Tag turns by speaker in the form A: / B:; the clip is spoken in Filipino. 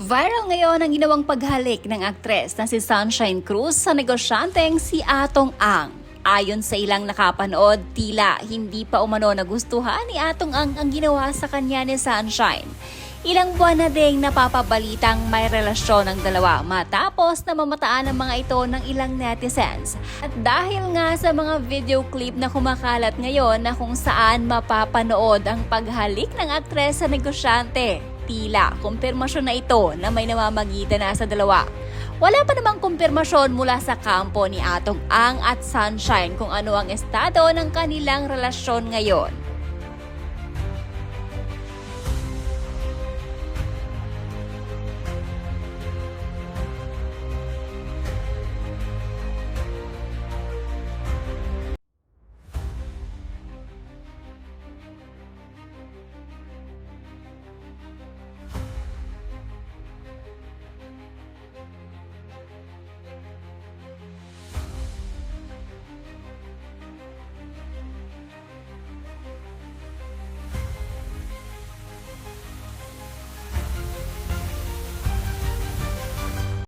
A: Viral ngayon ang ginawang paghalik ng aktres na si Sunshine Cruz sa negosyanteng si Atong Ang. Ayon sa ilang nakapanood, tila hindi pa umano nagustuhan ni Atong Ang ginawa sa kanya ni Sunshine. Ilang buwan na ding napapabalitang may relasyon ng dalawa matapos na mamataan ang mga ito ng ilang netizens. At dahil nga sa mga video clip na kumakalat ngayon na kung saan mapapanood ang paghalik ng aktres sa negosyante, tila kumpirmasyon na ito na may namamagitan na sa dalawa. Wala pa namang kumpirmasyon mula sa kampo ni Atong Ang at Sunshine kung ano ang estado ng kanilang relasyon ngayon.